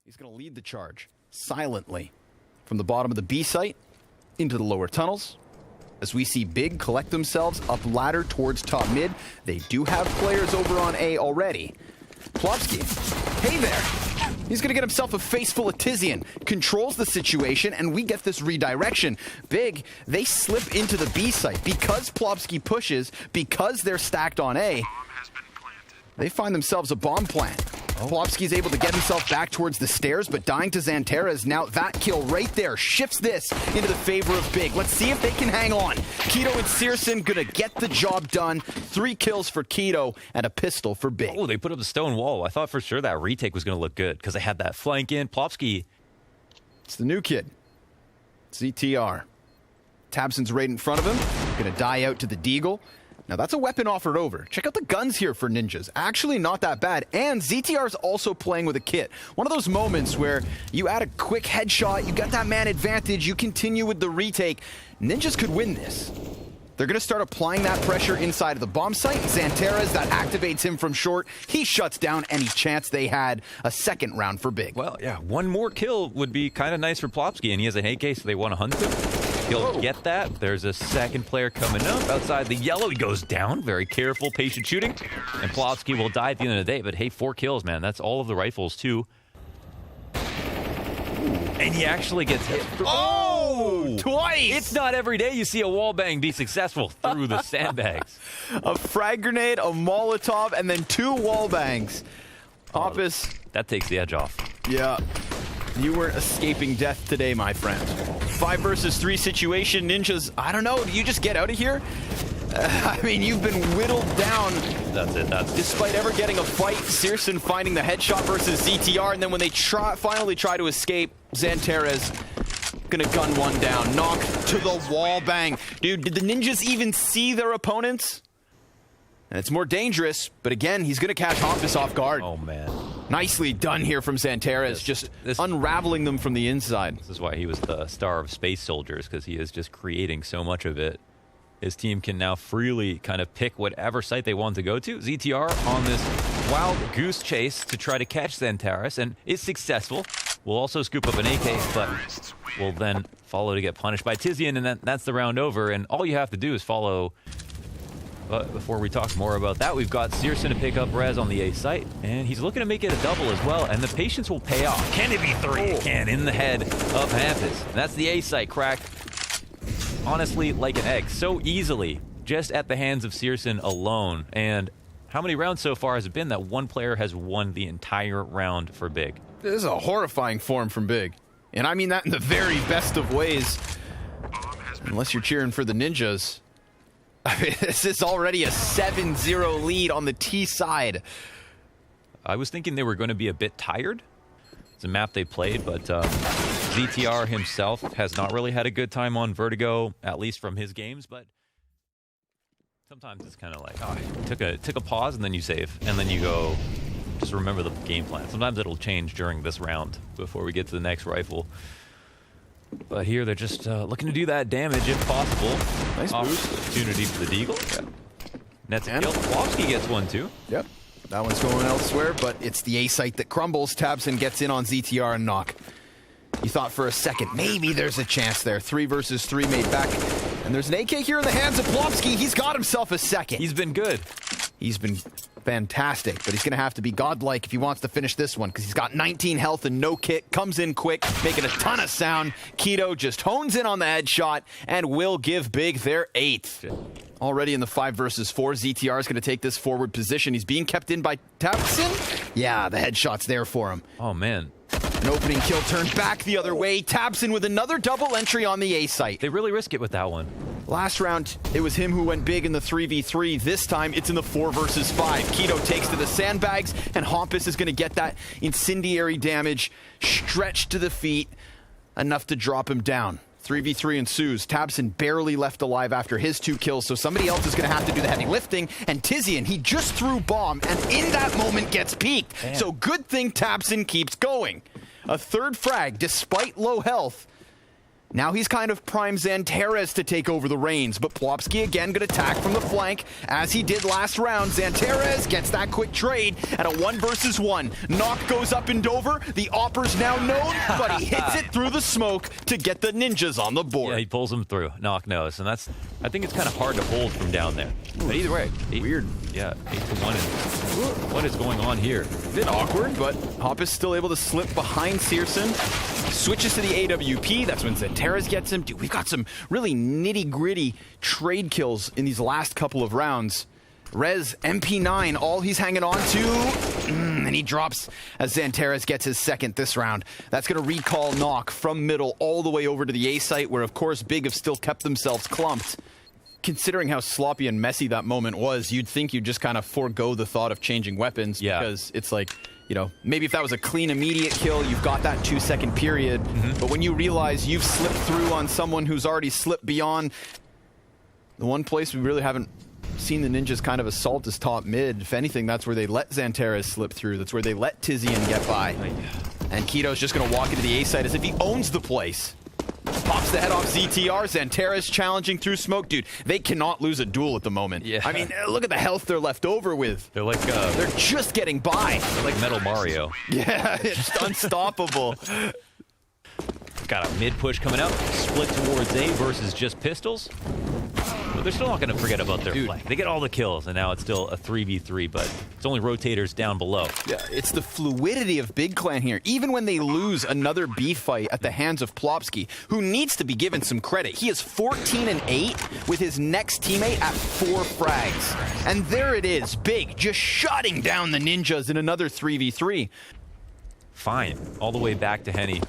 He's going to lead the charge silently from the bottom of the B site into the lower tunnels. As we see Big collect themselves up ladder towards top mid. They do have players over on A already. Plopsky, hey there. He's going to get himself a face full of Tizian. Controls the situation, and we get this redirection. Big, they slip into the B site. Because Plopsky pushes, because they're stacked on A, they find themselves a bomb plant. Plopsky's able to get himself back towards the stairs, but dying to Xanterras. Now that kill right there shifts this into the favor of Big. Let's see if they can hang on. Keto and Searson gonna get the job done. 3 kills for Keto and a pistol for Big. Oh, they put up the stone wall. I thought for sure that retake was gonna look good because they had that flank in. Plopsky. It's the new kid. ZTR. Tabson's right in front of him. Gonna die out to the Deagle. Now that's a weapon offered over. Check out the guns here for Ninjas. Actually not that bad. And ZTR's also playing with a kit. One of those moments where you add a quick headshot, you got that man advantage, you continue with the retake. Ninjas could win this. They're going to start applying that pressure inside of the bomb site. Xanterras, that activates him from short. He shuts down any chance they had. A second round for Big. Well, yeah, one more kill would be kind of nice for Plopsky, and he has an AK, so they want to hunt him. He'll get that. There's a second player coming up outside the yellow. He goes down. Very careful, patient shooting. And Plopsky will die at the end of the day. But hey, 4 kills, man. That's all of the rifles, too. And he actually gets hit. Oh! Twice! It's not every day you see a wallbang be successful through the sandbags. A frag grenade, a Molotov, and then 2 wallbangs. Hoppus. That takes the edge off. Yeah. You weren't escaping death today, my friend. 5 versus 3 situation. Ninjas, I don't know. Do you just get out of here? I mean, you've been whittled down. That's it. Despite ever getting a fight, Searson finding the headshot versus ZTR, and then when they finally try to escape, Xanterras gonna gun one down. Knock to the wall bang. Dude, did the Ninjas even see their opponents? And it's more dangerous, but again, he's gonna catch Hoppus off guard. Oh, man. Nicely done here from Xanterras, just unraveling them from the inside. This is why he was the star of Space Soldiers, because he is just creating so much of it. His team can now freely kind of pick whatever site they want to go to. ZTR on this wild goose chase to try to catch Xanterras, and is successful. Will also scoop up an AK, but will then follow to get punished by Tizian, and that's the round over. And all you have to do is follow. But before we talk more about that, we've got Searson to pick up Rez on the A site, and he's looking to make it a double as well, and the patience will pay off. Can it be 3? It can, in the head of Hampus. And that's the A site cracked, honestly, like an egg, so easily, just at the hands of Searson alone. And how many rounds so far has it been that one player has won the entire round for Big? This is a horrifying form from Big, and I mean that in the very best of ways. Unless you're cheering for the Ninjas. I mean, this is already a 7-0 lead on the T side. I was thinking they were going to be a bit tired. It's a map they played, but ZTR himself has not really had a good time on Vertigo, at least from his games. But sometimes it's kind of like, oh, took a pause, and then you save, and then you go, just remember the game plan. Sometimes it'll change during this round before we get to the next rifle. But here they're just looking to do that damage if possible. Nice boost. Opportunity for the Deagle. Yeah. Nets a kill. Plopsky gets one too. Yep. That one's going elsewhere, but it's the A site that crumbles. Tabson gets in on ZTR and knock. You thought for a second, maybe there's a chance there. 3 versus 3 made back. And there's an AK here in the hands of Plopsky. He's got himself a second. He's been good. He's been fantastic, but he's going to have to be godlike if he wants to finish this one, because he's got 19 health and no kit, comes in quick, making a ton of sound. Keto just hones in on the headshot and will give Big their 8th. Already in the 5 versus 4, ZTR is going to take this forward position. He's being kept in by Tabson. Yeah, the headshot's there for him. Oh, man. An opening kill turned back the other way. Tabson with another double entry on the A site. They really risk it with that one. Last round, it was him who went big in the 3v3. This time, it's in the 4 versus 5. Keto takes to the sandbags, and Hompus is going to get that incendiary damage stretched to the feet, enough to drop him down. 3v3 ensues. Tabson barely left alive after his 2 kills, so somebody else is going to have to do the heavy lifting. And Tizian, he just threw bomb, and in that moment gets peeked. Damn. So good thing Tabson keeps going. A 3rd frag, despite low health. Now he's kind of primed Xantares to take over the reins, but Plopsky again going to attack from the flank, as he did last round. Xantares gets that quick trade at a 1 versus 1. Knock goes up in Dover. The Opper's now known, but he hits it through the smoke to get the Ninjas on the board. Yeah, he pulls him through. Knock knows, and that's, I think it's kind of hard to hold from down there. But either way, Weird. Yeah, 8-1. And what is going on here? A bit awkward, but Hop is still able to slip behind Searson. Switches to the AWP. That's when Xantares gets him. Dude, we've got some really nitty-gritty trade kills in these last couple of rounds. Rez, MP9, all he's hanging on to. And he drops as Xantares gets his second this round. That's going to recall Knock from middle all the way over to the A site, where, of course, Big have still kept themselves clumped. Considering how sloppy and messy that moment was, you'd think you'd just kind of forego the thought of changing weapons, because it's like, you know, maybe if that was a clean immediate kill, you've got that 2-second period. But when you realize you've slipped through on someone who's already slipped beyond, the one place we really haven't seen the Ninjas kind of assault is top mid. If anything, that's where they let Xantares slip through. That's where they let Tizian get by. And Keto's just going to walk into the A site as if he owns the place. Pops the head off ZTR. Xantares challenging through smoke. Dude, they cannot lose a duel at the moment. Yeah. I mean, look at the health they're left over with. They're like they're just getting by. they're like Metal Mario. Yeah, it's unstoppable. Got a mid push coming out. Split towards A versus just pistols. But they're still not going to forget about their flank. They get all the kills, and now it's still a 3v3, but it's only rotators down below. Yeah, it's the fluidity of Big Clan here. Even when they lose another B fight at the hands of Plopsky, who needs to be given some credit. He is 14-8 with his next teammate at 4 frags. And there it is, Big just shutting down the Ninjas in another 3v3. Fine. All the way back to Henny.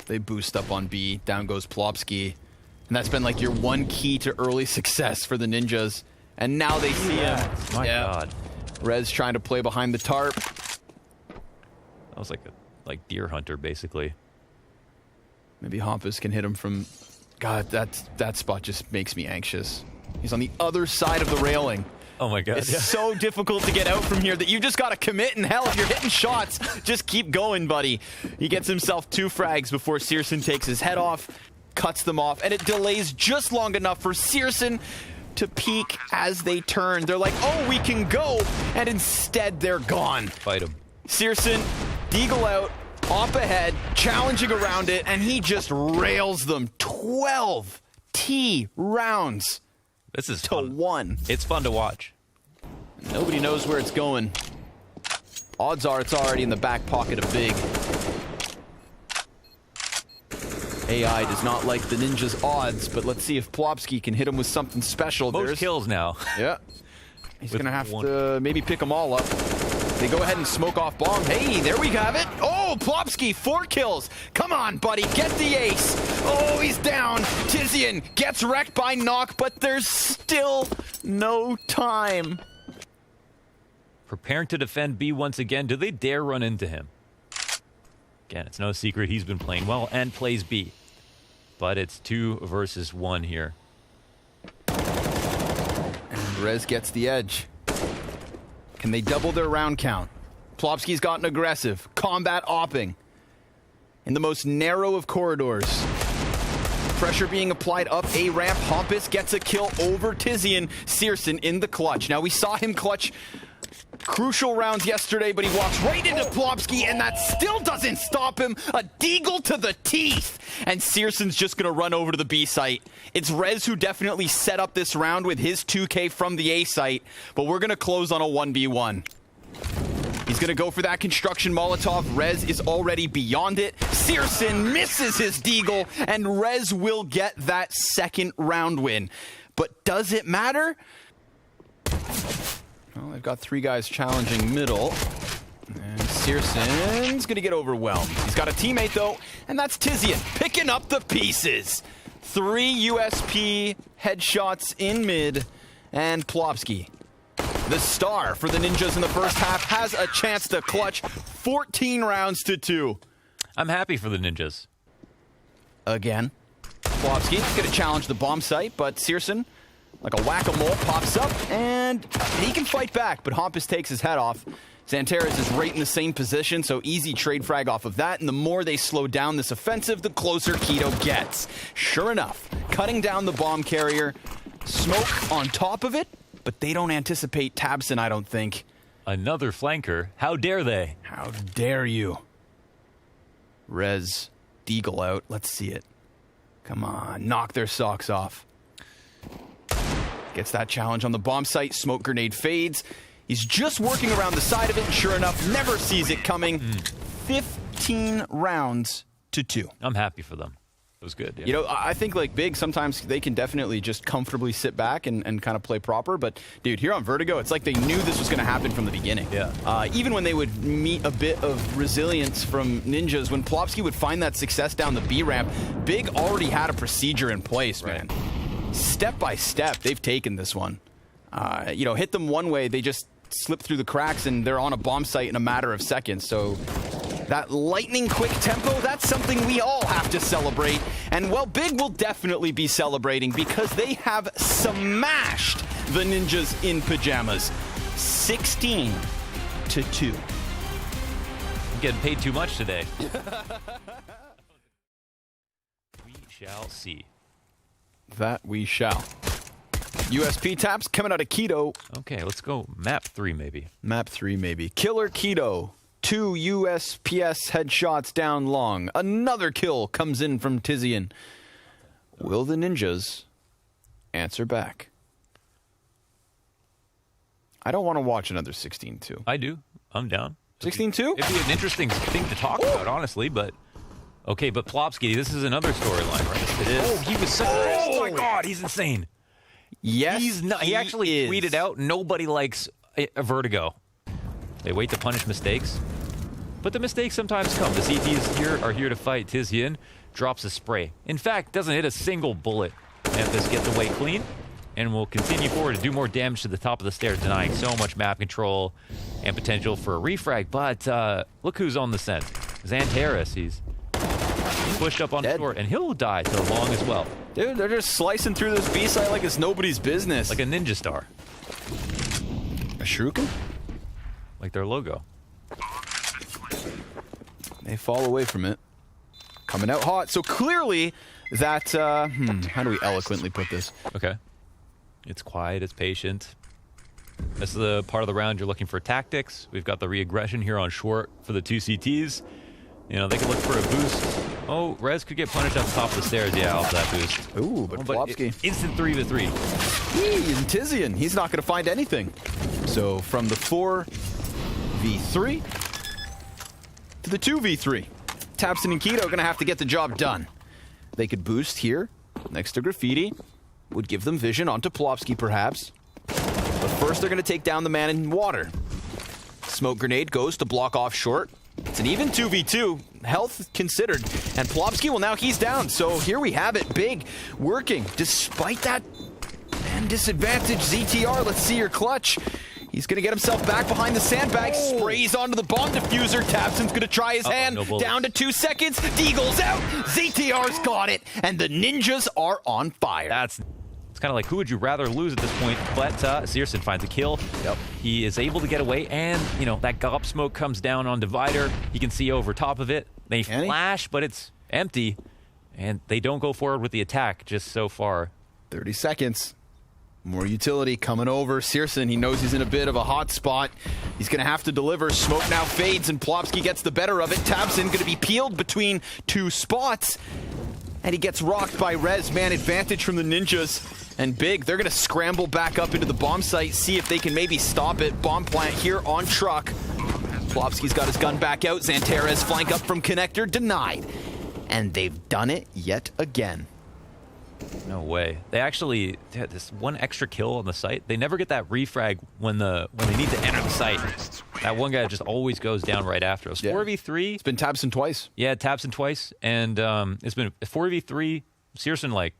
They boost up on B, down goes Plopsky. And that's been like your one key to early success for the Ninjas. And now they see him. My God. Rez trying to play behind the tarp. That was like Deer Hunter, basically. Maybe Hampus can hit him from... God, that spot just makes me anxious. He's on the other side of the railing. Oh my God. It's so difficult to get out from here that you just got to commit, and hell, if you're hitting shots, just keep going, buddy. He gets himself 2 frags before Searson takes his head off, cuts them off, and it delays just long enough for Searson to peek as they turn. They're like, oh, we can go, and instead they're gone. Fight him. Searson, Deagle out, Op ahead, challenging around it, and he just rails them. 12 T rounds. This is to fun. 1. It's fun to watch. Nobody knows where it's going. Odds are it's already in the back pocket of Big. AI does not like the Ninja's odds, but let's see if Plopsky can hit him with something special. Most kills now. Yeah. He's going to have 1. to maybe pick them all up. They go ahead and smoke off bomb. Hey, there we have it. Oh, Plopsky, 4 kills. Come on, buddy, get the ace. Oh, he's down. Tizian gets wrecked by Knock, but there's still no time. Preparing to defend B once again. Do they dare run into him? Again, it's no secret he's been playing well and plays B. But it's 2 versus 1 here. And Rez gets the edge. Can they double their round count? Plopsky's gotten aggressive. Combat opping. In the most narrow of corridors. Pressure being applied up A ramp. Hampus gets a kill over Tizian. Searson in the clutch. Now we saw him clutch crucial rounds yesterday, but he walks right into Plopsky, and that still doesn't stop him. A deagle to the teeth. And Searson's just going to run over to the B site. It's Rez who definitely set up this round with his 2K from the A site, but we're going to close on a 1v1. He's going to go for that construction Molotov. Rez is already beyond it. Searson misses his deagle, and Rez will get that second round win. But does it matter? Well, they've got 3 guys challenging middle. And Searson's going to get overwhelmed. He's got a teammate, though, and that's Tizian picking up the pieces. 3 USP headshots in mid, and Plopsky, the star for the Ninjas in the first half, has a chance to clutch 14 rounds to 2. I'm happy for the Ninjas. Again. Plopsky going to challenge the bomb site, but Searson, like a whack-a-mole, pops up, and he can fight back, but Hampus takes his head off. Xantares is right in the same position, so easy trade frag off of that, and the more they slow down this offensive, the closer Keto gets. Sure enough, cutting down the bomb carrier, smoke on top of it, but they don't anticipate Tabson, I don't think. Another flanker. How dare they? How dare you? Rez, Deagle out. Let's see it. Come on, knock their socks off. Gets that challenge on the bomb site. Smoke grenade fades. He's just working around the side of it, and sure enough, never sees it coming. 15 rounds to 2. I'm happy for them. It was good. Yeah. You know, I think like Big, sometimes they can definitely just comfortably sit back and kind of play proper. But, dude, here on Vertigo, it's like they knew this was going to happen from the beginning. Yeah. Even when they would meet a bit of resilience from Ninjas, when Plopsky would find that success down the B ramp, Big already had a procedure in place, man. Step by step, they've taken this one. You know, hit them one way, they just slip through the cracks, and they're on a bomb site in a matter of seconds. So that lightning quick tempo, that's something we all have to celebrate. And, well, Big will definitely be celebrating because they have smashed the Ninjas in pajamas. 16 to 2. I'm getting paid too much today. We shall see. That we shall. USP taps coming out of Keto. Okay, let's go map 3 maybe. Map 3 maybe. Killer Keto. 2 USPS headshots down long. Another kill comes in from Tizian. Will the Ninjas answer back? I don't want to watch another 16-2. I do. I'm down. 16-2? It'd be an interesting thing to talk about, honestly, but... Okay, but Plopsky, this is another storyline, right? It is. Oh, he was so... Oh, my God, he's insane. Yes, he actually tweeted out, nobody likes a Vertigo. They wait to punish mistakes. But the mistakes sometimes come. The CTs are here to fight. Tizian drops a spray. In fact, doesn't hit a single bullet. Memphis gets away clean and will continue forward to do more damage to the top of the stairs, denying so much map control and potential for a refrag. But look who's on the scent. Xantares, he's pushed up on short, and he'll die to long as well. Dude, they're just slicing through this B site like it's nobody's business. Like a ninja star. A shuriken? Like their logo. They fall away from it. Coming out hot. So clearly that, how do we eloquently put this? Okay. It's quiet, it's patient. This is the part of the round you're looking for tactics. We've got the re-aggression here on short for the 2 CTs. You know, they could look for a boost. Oh, Rez could get punished off the top of the stairs, yeah, off that boost. Ooh, but Plopsky. Instant 3v3. And Tizian, he's not going to find anything. So from the 4v3 to the 2v3. Tabson and Keto are going to have to get the job done. They could boost here, next to Graffiti. Would give them vision onto Plopsky, perhaps. But first, they're going to take down the man in water. Smoke grenade goes to block off short. It's an even 2v2, health considered. And Plopsky, well, now he's down. So here we have it, Big working. Despite that man disadvantage, ZTR, let's see your clutch. He's going to get himself back behind the sandbag, sprays onto the bomb diffuser. Tabson's going to try his hand, down to 2 seconds. Deagle's out, ZTR's got it, and the Ninjas are on fire. It's kind of like, who would you rather lose at this point? But Searson finds a kill. Yep. He is able to get away, and, you know, that gop smoke comes down on Divider. You can see over top of it. They flash, but it's empty, and they don't go forward with the attack just so far. 30 seconds. More utility coming over. Searson, he knows he's in a bit of a hot spot. He's going to have to deliver. Smoke now fades, and Plopsky gets the better of it. Tabson going to be peeled between 2 spots. And he gets rocked by Rez. Man advantage from the Ninjas. And Big, they're going to scramble back up into the bomb site, see if they can maybe stop it. Bomb plant here on truck. Plopsky's got his gun back out. Xantares flank up from connector, denied. And they've done it yet again. No way. They actually had this one extra kill on the site. They never get that refrag when they need to enter the site. That one guy just always goes down right after us. 4v3. It's been Tabson twice. Yeah, Tabson twice. And it's been 4v3. Searson, like,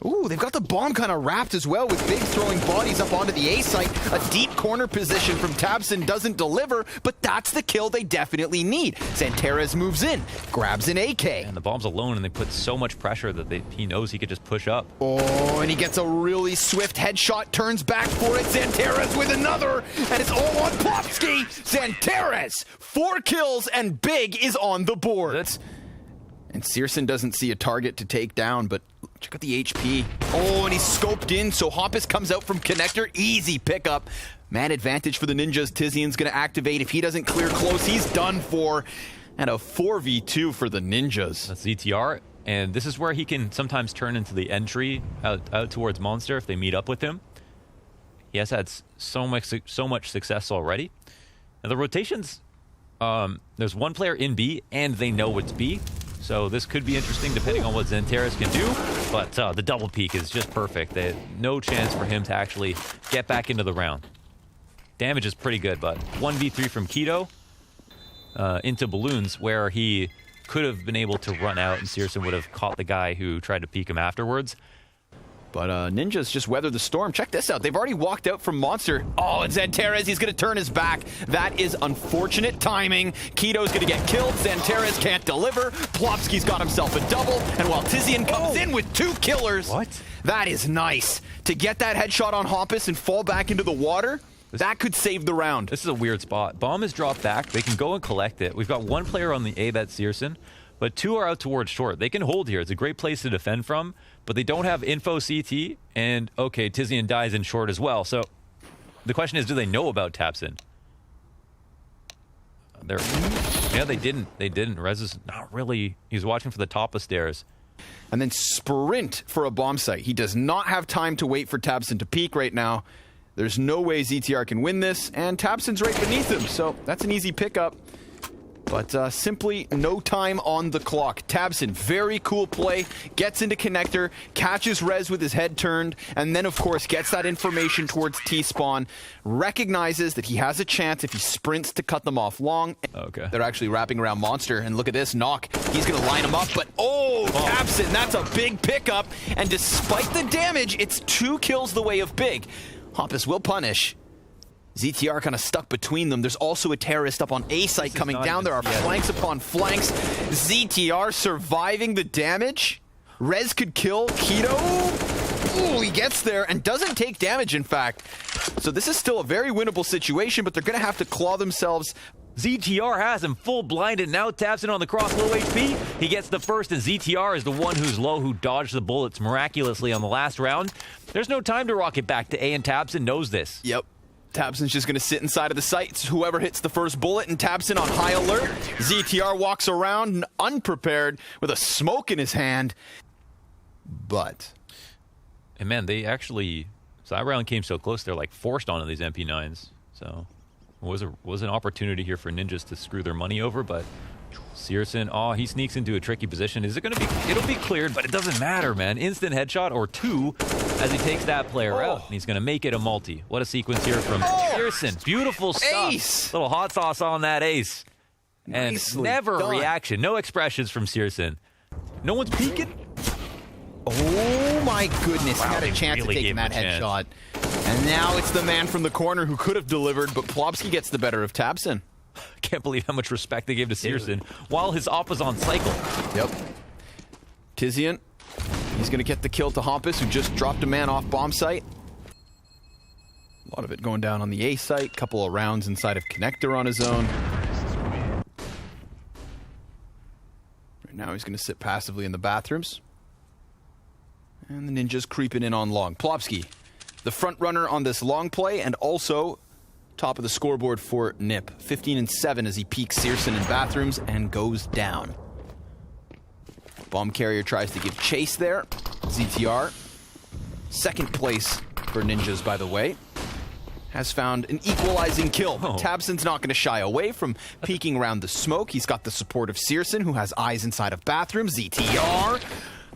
Ooh, they've got the bomb kind of wrapped as well, with Big throwing bodies up onto the A site. A deep corner position from tabseN doesn't deliver, but that's the kill they definitely need. Xanterez moves in, grabs an AK. And the bomb's alone, and they put so much pressure that he knows he could just push up. Oh, and he gets a really swift headshot, turns back for it. Xanterez with another, and it's all on Plopsky. Xanterez, 4 kills, and Big is on the board. And CSGO doesn't see a target to take down, but check out the HP. Oh, and he's scoped in, so Hoppus comes out from connector. Easy pickup. Man advantage for the Ninjas. Tizian's going to activate. If he doesn't clear close, he's done for. And a 4v2 for the Ninjas. That's ZTR, and this is where he can sometimes turn into the entry out towards Monster if they meet up with him. He has had so much success already. Now the rotations, there's one player in B, and they know it's B. So this could be interesting depending on what Xanterez can do, but the double peek is just perfect. They had no chance for him to actually get back into the round. Damage is pretty good, but 1v3 from Keto into balloons, where he could have been able to run out and CSGO would have caught the guy who tried to peek him afterwards. But Ninjas just weather the storm. Check this out. They've already walked out from Monster. Oh, and Xanterez, he's going to turn his back. That is unfortunate timing. Keto's going to get killed. Xanterez can't deliver. Plopsky's got himself a double. And while Tizian comes in with 2 killers, that is nice. To get that headshot on Hoppus and fall back into the water, that could save the round. This is a weird spot. Bomb is dropped back. They can go and collect it. We've got 1 player on the A, that's CSGO, but 2 are out towards short. They can hold here. It's a great place to defend from, but they don't have info CT, and okay, Tizian dies in short as well. So the question is, do they know about tabseN? Yeah, they didn't. Rez is not really. He's watching for the top of stairs. And then sprint for a bomb site. He does not have time to wait for tabseN to peak right now. There's no way ZTR can win this, and tabseN's right beneath him, so that's an easy pickup. But simply no time on the clock. tabseN, very cool play, gets into connector, catches Rez with his head turned, and then, of course, gets that information towards T-spawn, recognizes that he has a chance if he sprints to cut them off long. Okay. They're actually wrapping around Monster, and look at this, Knock. He's going to line him up, but tabseN, that's a big pickup, and despite the damage, it's 2 kills the way of Big. Hoppus will punish. ZTR kind of stuck between them. There's also a terrorist up on A site coming down. There are flanks upon flanks. ZTR surviving the damage. Rez could kill Keto. Ooh, he gets there and doesn't take damage, in fact. So this is still a very winnable situation, but they're going to have to claw themselves. ZTR has him full blinded. Now tabseN on the cross, low HP. He gets the first, and ZTR is the one who's low, who dodged the bullets miraculously on the last round. There's no time to rocket back to A, and tabseN knows this. Yep. tabseN's just going to sit inside of the site. It's whoever hits the first bullet, and tabseN on high alert. ZTR walks around unprepared with a smoke in his hand. But... And man, they actually... So that round came so close, they're like forced onto these MP9s. So it was an opportunity here for Ninjas to screw their money over, but CSGO, oh, he sneaks into a tricky position. Is it going to be... It'll be cleared, but it doesn't matter, man. Instant headshot or two as he takes that player out. And he's going to make it a multi. What a sequence here from CSGO. Beautiful stuff. Ace. Little hot sauce on that ace. And Nicely never done. a reaction. No expressions from CSGO. No one's peeking. Oh my goodness, Wow, he had they a chance really of taking gave that him a chance. headshot. And now it's the man from the corner who could have delivered, but Plopsky gets the better of tabseN. Can't believe how much respect they gave to CSGO while his op was on cycle. Yep. Tizian, he's going to get the kill to Hoppus, who just dropped a man off bomb site. A lot of it going down on the A site. Couple of rounds inside of connector on his own. Right now he's going to sit passively in the bathrooms. And the Ninjas creeping in on long. Plopsky, the front runner on this long play, and also top of the scoreboard for Nip. 15-7 as he peeks CSGO in bathrooms and goes down. Bomb carrier tries to give chase there. ZTR, second place for Ninjas, by the way, has found an equalizing kill. But tabseN's not going to shy away from peeking around the smoke. He's got the support of CSGO, who has eyes inside of bathrooms. ZTR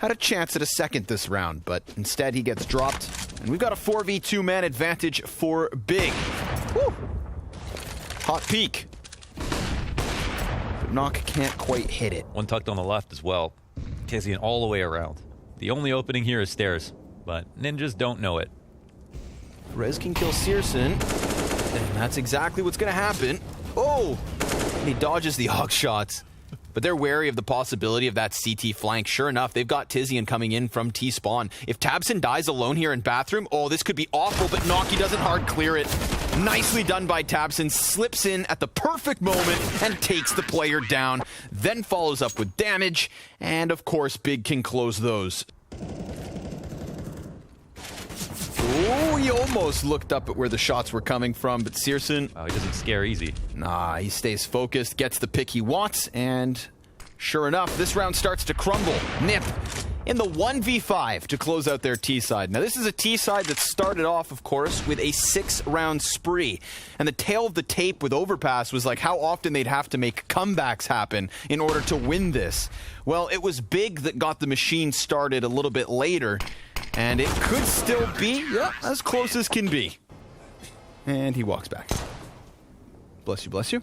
had a chance at a second this round, but instead he gets dropped. And we've got a 4v2 man advantage for Big. Woo. Hot peek. But Knock can't quite hit it. One tucked on the left as well. Tizian all the way around. The only opening here is stairs, but Ninjas don't know it. Rez can kill Searson, and that's exactly what's going to happen. Oh! He dodges the hawk shots. But they're wary of the possibility of that CT flank. Sure enough, they've got Tizian coming in from T-spawn. If tabseN dies alone here in bathroom, oh, this could be awful, but Nocky doesn't hard clear it. Nicely done by tabseN, slips in at the perfect moment and takes the player down, then follows up with damage, and of course, Big can close those. Oh, he almost looked up at where the shots were coming from, but Searson... Wow, he doesn't scare easy. Nah, he stays focused, gets the pick he wants, and sure enough, this round starts to crumble. Nip in the 1v5 to close out their T side. Now, this is a T side that started off, of course, with a 6-round spree. And the tail of the tape with Overpass was like how often they'd have to make comebacks happen in order to win this. Well, it was Big that got the machine started a little bit later, and it could still be, yeah, as close as can be. And he walks back. Bless you, bless you,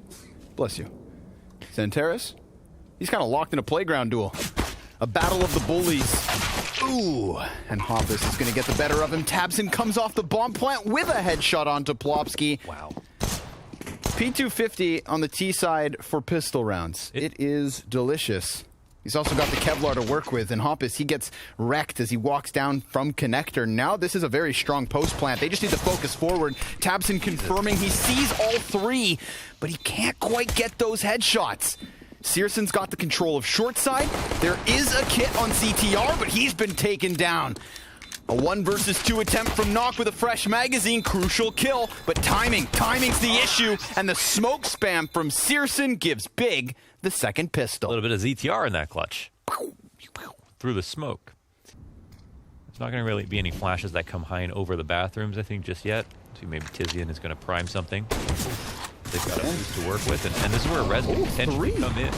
bless you. Santeras, he's kind of locked in a playground duel. A battle of the bullies. Ooh, and Hoppus is going to get the better of him. tabseN comes off the bomb plant with a headshot onto Plopsky. Wow. P250 on the T side for pistol rounds. It is delicious. He's also got the Kevlar to work with, and Hoppus, he gets wrecked as he walks down from connector. Now this is a very strong post plant. They just need to focus forward. tabseN confirming he sees all three, but he can't quite get those headshots. Searson's got the control of short side. There is a kit on CTR, but he's been taken down. A 1 versus 2 attempt from Nock with a fresh magazine. Crucial kill, but timing's the issue, and the smoke spam from Searson gives Big the second pistol. A little bit of ZTR in that clutch. Through the smoke. There's not going to really be any flashes that come high and over the bathrooms, I think, just yet. So maybe Tizian is going to prime something. They've got a boost to work with, and this is where Rez can potentially come in.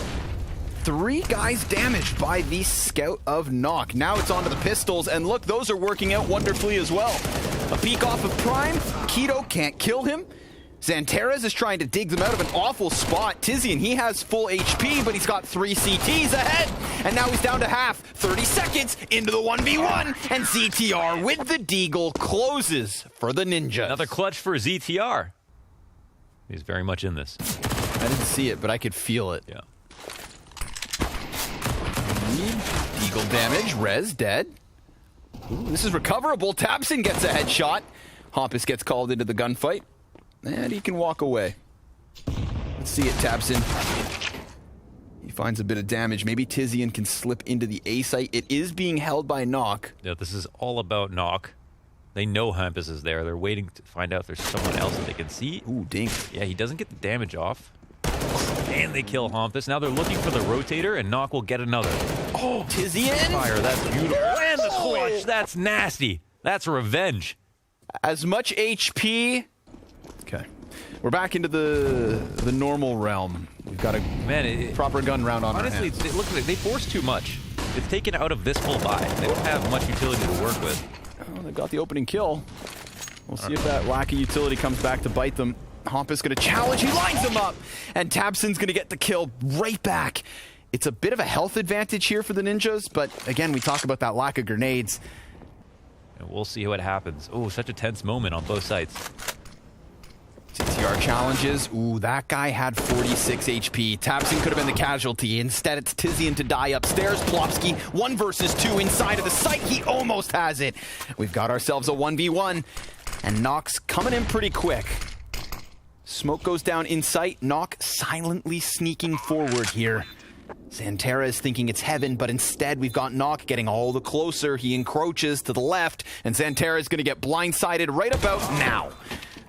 3 guys damaged by the scout of Nock. Now it's onto the pistols, and look, those are working out wonderfully as well. A peek off of Prime. Keto can't kill him. Santeras is trying to dig them out of an awful spot. Tizian, he has full HP, but he's got 3 CTs ahead. And now he's down to half. 30 seconds into the 1v1. And ZTR with the Deagle closes for the Ninjas. Another clutch for ZTR. He's very much in this. I didn't see it, but I could feel it. Yeah. Deagle damage. Rez dead. Ooh, this is recoverable. tabseN gets a headshot. Hoppus gets called into the gunfight. And he can walk away. Let's see it, tabseN. He finds a bit of damage. Maybe Tizian can slip into the A site. It is being held by Nock. Yeah, this is all about Nock. They know Hampus is there. They're waiting to find out if there's someone else that they can see. Ooh, dink. Yeah, he doesn't get the damage off. And they kill Hampus. Now they're looking for the rotator, and Nock will get another. Oh, Tizian! Fire, that's beautiful. And the clutch, that's nasty. That's revenge. As much HP... Okay. We're back into the normal realm. We've got a proper gun round on honestly, our hands. Look at it. They forced too much. It's taken out of this full buy. They don't have much utility to work with. Oh, they got the opening kill. We'll see if that lack of utility comes back to bite them. Hoppus going to challenge. He lines him up. And tabseN's going to get the kill right back. It's a bit of a health advantage here for the Ninjas, but again, we talk about that lack of grenades. And we'll see what happens. Oh, such a tense moment on both sides. CTR challenges. Ooh, that guy had 46 HP. tabseN could have been the casualty. Instead, it's Tizian to die upstairs. Plopsky, 1 versus 2 inside of the site. He almost has it. We've got ourselves a 1v1. And Nock's coming in pretty quick. Smoke goes down in sight. Nock silently sneaking forward here. Santera is thinking it's heaven, but instead we've got Nock getting all the closer. He encroaches to the left, and Santera is going to get blindsided right about now.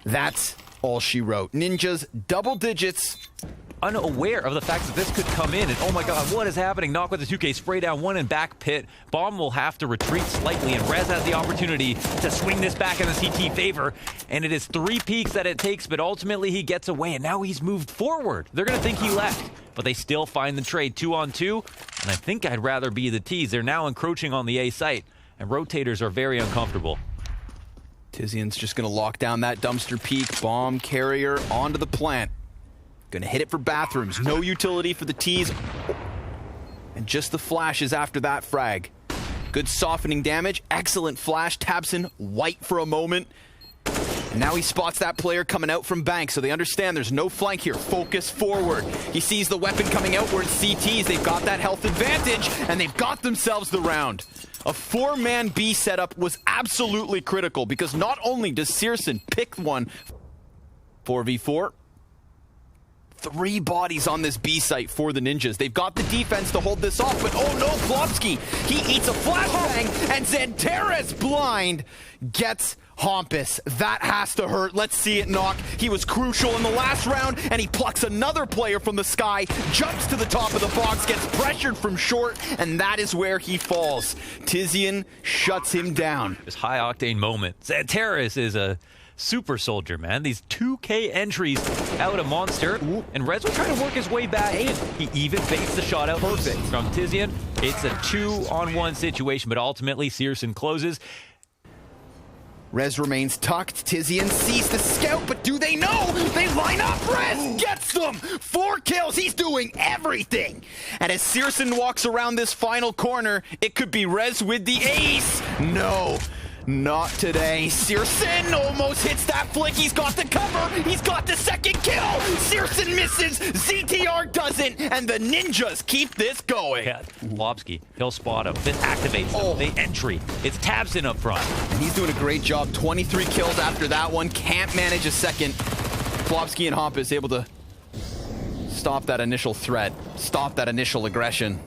That's all she wrote. Ninjas, double digits. Unaware of the fact that this could come in, and oh my god, what is happening? Nock with the 2K spray down, 1 in back pit. Bomb will have to retreat slightly, and Rez has the opportunity to swing this back in the CT favor. And it is 3 peeks that it takes, but ultimately he gets away, and now he's moved forward. They're going to think he left, but they still find the trade 2-on-2, and I think I'd rather be the T's. They're now encroaching on the A site, and rotators are very uncomfortable. Tizian's just going to lock down that dumpster peak. Bomb carrier onto the plant. Gonna hit it for bathrooms. No utility for the T's. And just the flashes after that frag. Good softening damage. Excellent flash. Tabson white for a moment. And now he spots that player coming out from bank, so they understand there's no flank here. Focus forward. He sees the weapon coming outward. CTs, they've got that health advantage, and they've got themselves the round. A 4-man B setup was absolutely critical, because not only does Searson pick one 4v4, 3 bodies on this B site for the Ninjas. They've got the defense to hold this off, but oh no, Flopsky, he eats a flashbang, and Xanteres blind gets Hampus. That has to hurt. Let's see it knock. He was crucial in the last round, and he plucks another player from the sky, jumps to the top of the box, gets pressured from short, and that is where he falls. Tizian shuts him down. This high-octane moment. Xanteres is a super soldier, man. These 2K entries out of Monster. Ooh. And Rez will try to work his way back in. He even baits the shot out Perfect from Tizian. It's a 2-on-1 situation, but ultimately Searson closes. Rez remains tucked. Tizian sees the scout, but do they know? They line up. Rez gets them. 4 kills. He's doing everything. And as Searson walks around this final corner, it could be Rez with the ace. No. Not today. Searson almost hits that flick. He's got the cover. He's got the second kill. Searson misses. ZTR doesn't. And the Ninjas keep this going. Yeah, Lobsky, he'll spot him. This activates them. They entry. It's Tabson up front. And he's doing a great job. 23 kills after that one. Can't manage a second. Flopsky and Hampus able to stop that initial threat. Stop that initial aggression.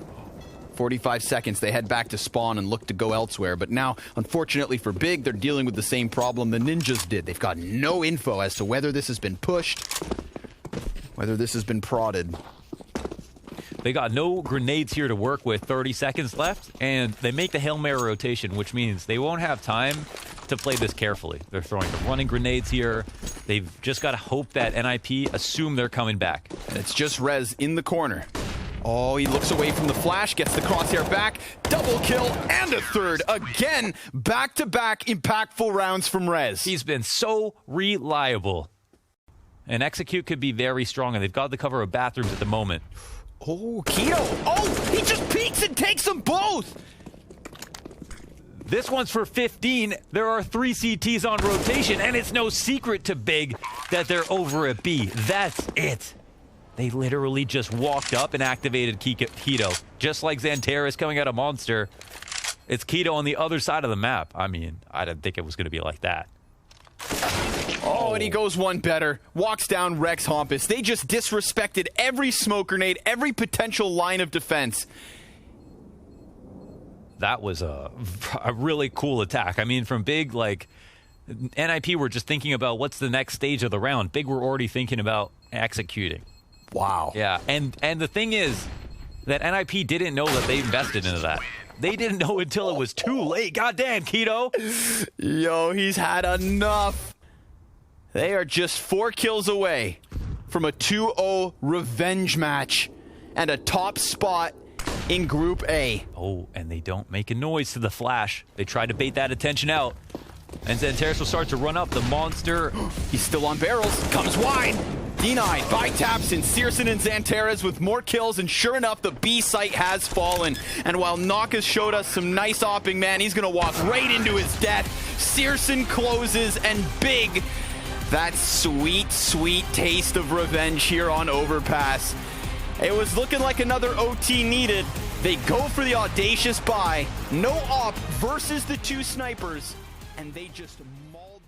45 seconds, they head back to spawn and look to go elsewhere. But now, unfortunately for Big, they're dealing with the same problem the Ninjas did. They've got no info as to whether this has been pushed, whether this has been prodded. They got no grenades here to work with, 30 seconds left, and they make the Hail Mary rotation, which means they won't have time to play this carefully. They're throwing running grenades here. They've just got to hope that NIP assume they're coming back. And it's just Rez in the corner. Oh, he looks away from the flash, gets the crosshair back, double kill, and a third. Again, back-to-back impactful rounds from Rez. He's been so reliable. And Execute could be very strong, and they've got the cover of bathrooms at the moment. Oh, Keto. Oh, he just peeks and takes them both. This one's for 15. There are 3 CTs on rotation, and it's no secret to Big that they're over at B. That's it. They literally just walked up and activated Keto. Just like Xanteres coming out of Monster. It's Keto on the other side of the map. I mean, I didn't think it was going to be like that. Oh, and he goes one better. Walks down Rex Hampus. They just disrespected every smoke grenade, every potential line of defense. That was a really cool attack. I mean, from Big, like, NIP were just thinking about what's the next stage of the round. Big were already thinking about executing. Wow. Yeah, and the thing is that NIP didn't know that they invested into that. They didn't know until it was too late. Goddamn, Keto. Yo, he's had enough. They are just 4 kills away from a 2-0 revenge match and a top spot in Group A. Oh, and they don't make a noise to the flash. They try to bait that attention out. And Xanteres will start to run up. The Monster. He's still on barrels. Comes wide. Denied by Tabson, Searson, and Xanteres with more kills, and sure enough, the B site has fallen. And while Naka's showed us some nice opping, man, he's going to walk right into his death. Searson closes, and Big, that sweet, sweet taste of revenge here on Overpass. It was looking like another OT needed. They go for the audacious buy. No op versus the 2 snipers, and they just mauled